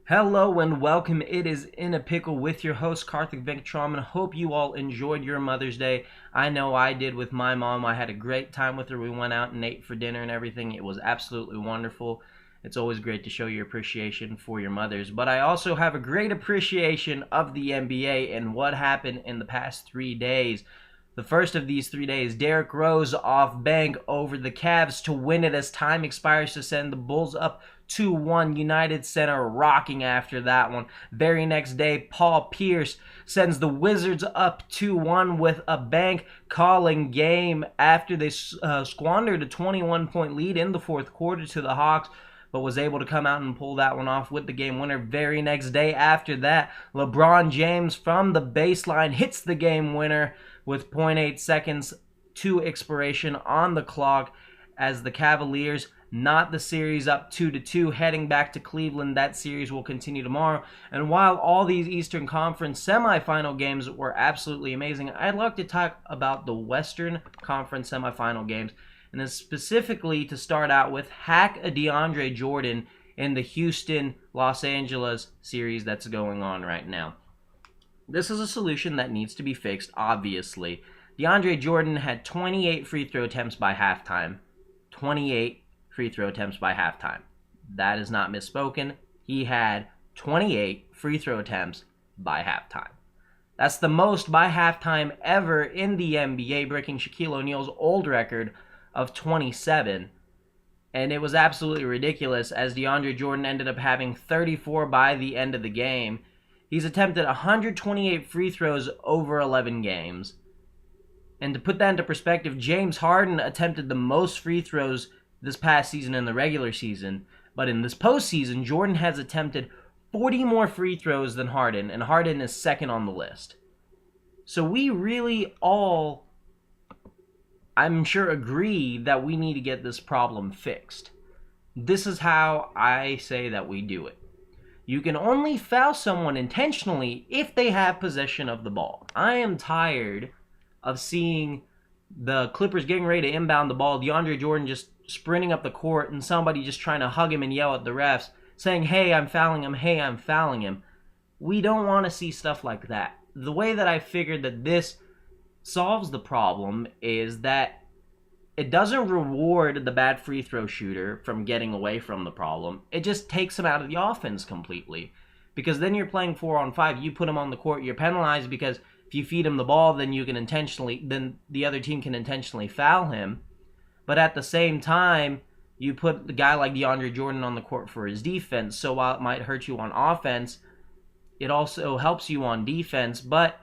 Hello and welcome. It is In a Pickle with your host Karthik Venkatraman. Hope you all enjoyed your Mother's Day. I know I did with my mom. I had a great time with her. We went out and ate for dinner and everything. It was absolutely wonderful. It's always great to show your appreciation for your mothers. But I also have a great appreciation of the NBA and what happened in the past 3 days. The first of these 3 days, Derrick Rose off bank over the Cavs to win it as time expires to send the Bulls up 2-1. United Center rocking after that one. Very next day, Paul Pierce sends the Wizards up 2-1 with a bank calling game after they squandered a 21-point lead in the fourth quarter to the Hawks, but was able to come out and pull that one off with the game winner. Very next day after that, LeBron James from the baseline hits the game winner with zero point 0.8 seconds to expiration on the clock as the Cavaliers knot the series up 2-2, heading back to Cleveland. That series will continue tomorrow. And while all these Eastern Conference semifinal games were absolutely amazing, I'd like to talk about the Western Conference semifinal games, and then specifically to start out with hack a DeAndre Jordan in the Houston-Los Angeles series that's going on right now. This is a solution that needs to be fixed, obviously. DeAndre Jordan had 28 free throw attempts by halftime. 28 free throw attempts by halftime. That is not misspoken. He had 28 free throw attempts by halftime. That's the most by halftime ever in the NBA, breaking Shaquille O'Neal's old record of 27. And it was absolutely ridiculous as DeAndre Jordan ended up having 34 by the end of the game. He's attempted 128 free throws over 11 games. And to put that into perspective, James Harden attempted the most free throws this past season in the regular season. But in this postseason, Jordan has attempted 40 more free throws than Harden, and Harden is second on the list. So we really all, I'm sure, agree that we need to get this problem fixed. This is how I say that we do it. You can only foul someone intentionally if they have possession of the ball. I am tired of seeing the Clippers getting ready to inbound the ball, DeAndre Jordan just sprinting up the court, and somebody just trying to hug him and yell at the refs, saying, "Hey, I'm fouling him, hey, I'm fouling him." We don't want to see stuff like that. The way that I figured that this solves the problem is that it doesn't reward the bad free throw shooter from getting away from the problem. It just takes him out of the offense completely. Because then you're playing 4-on-5, you put him on the court, you're penalized because if you feed him the ball, then the other team can intentionally foul him. But at the same time, you put the guy like DeAndre Jordan on the court for his defense. So while it might hurt you on offense, it also helps you on defense. But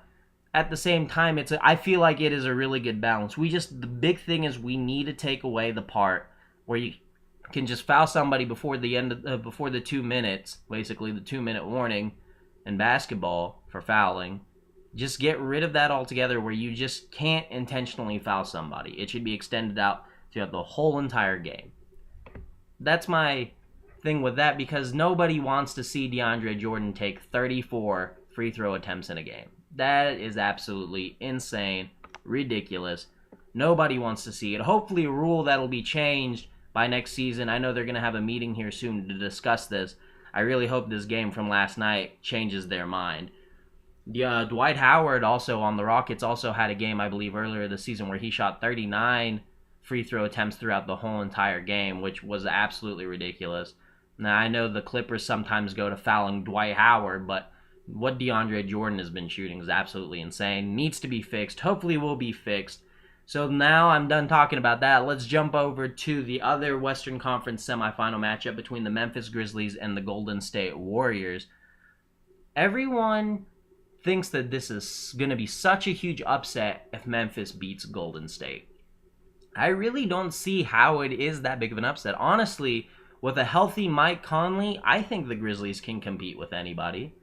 at the same time, I feel like it is a really good balance. The big thing is we need to take away the part where you can just foul somebody before the 2 minutes, basically the 2-minute warning in basketball for fouling. Just get rid of that altogether where you just can't intentionally foul somebody. It should be extended out throughout the whole entire game. That's my thing with that, because nobody wants to see DeAndre Jordan take 34 free throw attempts in a game. That is absolutely insane, ridiculous. Nobody wants to see it. Hopefully a rule that'll be changed by next season. I know they're going to have a meeting here soon to discuss this. I really hope this game from last night changes their mind. Dwight Howard also on the Rockets also had a game, I believe, earlier this season where he shot 39 free throw attempts throughout the whole entire game, which was absolutely ridiculous. Now, I know the Clippers sometimes go to fouling Dwight Howard, but what DeAndre Jordan has been shooting is absolutely insane. Needs to be fixed. Hopefully will be fixed. So now I'm done talking about that. Let's jump over to the other Western Conference semifinal matchup between the Memphis Grizzlies and the Golden State Warriors. Everyone thinks that this is going to be such a huge upset if Memphis beats Golden State. I really don't see how it is that big of an upset. Honestly, with a healthy Mike Conley, I think the Grizzlies can compete with anybody.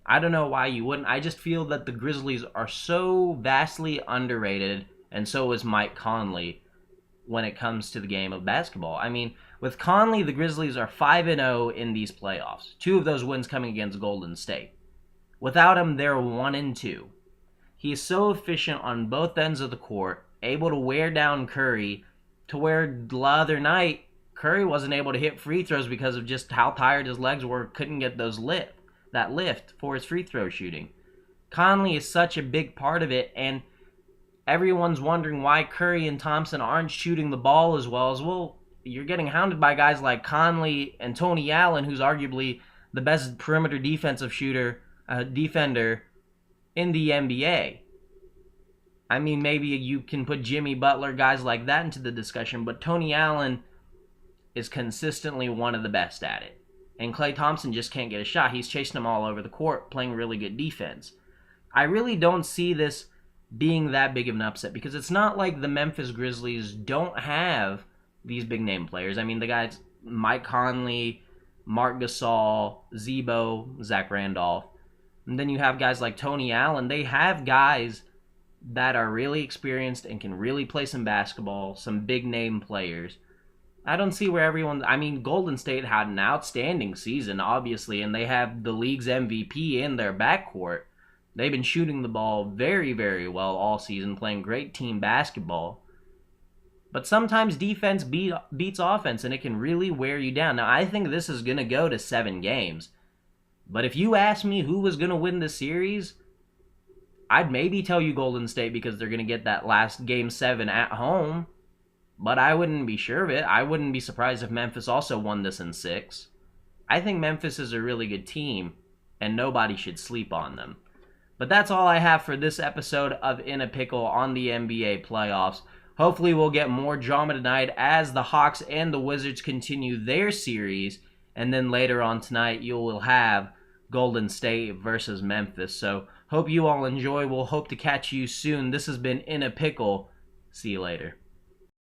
I don't know why you wouldn't. I just feel that the Grizzlies are so vastly underrated, and so is Mike Conley when it comes to the game of basketball. I mean, with Conley, the Grizzlies are 5-0 in these playoffs. 2 of those wins coming against Golden State. Without him, they're 1-2. He is so efficient on both ends of the court, able to wear down Curry, to where the other night, Curry wasn't able to hit free throws because of just how tired his legs were, couldn't get that lift for his free throw shooting. Conley is such a big part of it, and everyone's wondering why Curry and Thompson aren't shooting the ball as well. You're getting hounded by guys like Conley and Tony Allen, who's arguably the best perimeter defender in the NBA. I mean, maybe you can put Jimmy Butler, guys like that into the discussion, but Tony Allen is consistently one of the best at it. And Klay Thompson just can't get a shot. He's chasing them all over the court, playing really good defense. I really don't see this being that big of an upset because it's not like the Memphis Grizzlies don't have these big name players. I mean, the guys Mike Conley, Marc Gasol, Zebo, Zach Randolph. And then you have guys like Tony Allen. They have guys that are really experienced and can really play some basketball, some big name players. I don't see where Golden State had an outstanding season, obviously, and they have the league's MVP in their backcourt. They've been shooting the ball very, very well all season, playing great team basketball. But sometimes defense beats offense, and it can really wear you down. Now, I think this is going to go to 7 games. But if you ask me who was going to win the series, I'd maybe tell you Golden State because they're going to get that last Game 7 at home. But I wouldn't be sure of it. I wouldn't be surprised if Memphis also won this in 6. I think Memphis is a really good team, and nobody should sleep on them. But that's all I have for this episode of In a Pickle on the NBA playoffs. Hopefully we'll get more drama tonight as the Hawks and the Wizards continue their series. And then later on tonight, you will have Golden State versus Memphis. So hope you all enjoy. We'll hope to catch you soon. This has been In a Pickle. See you later.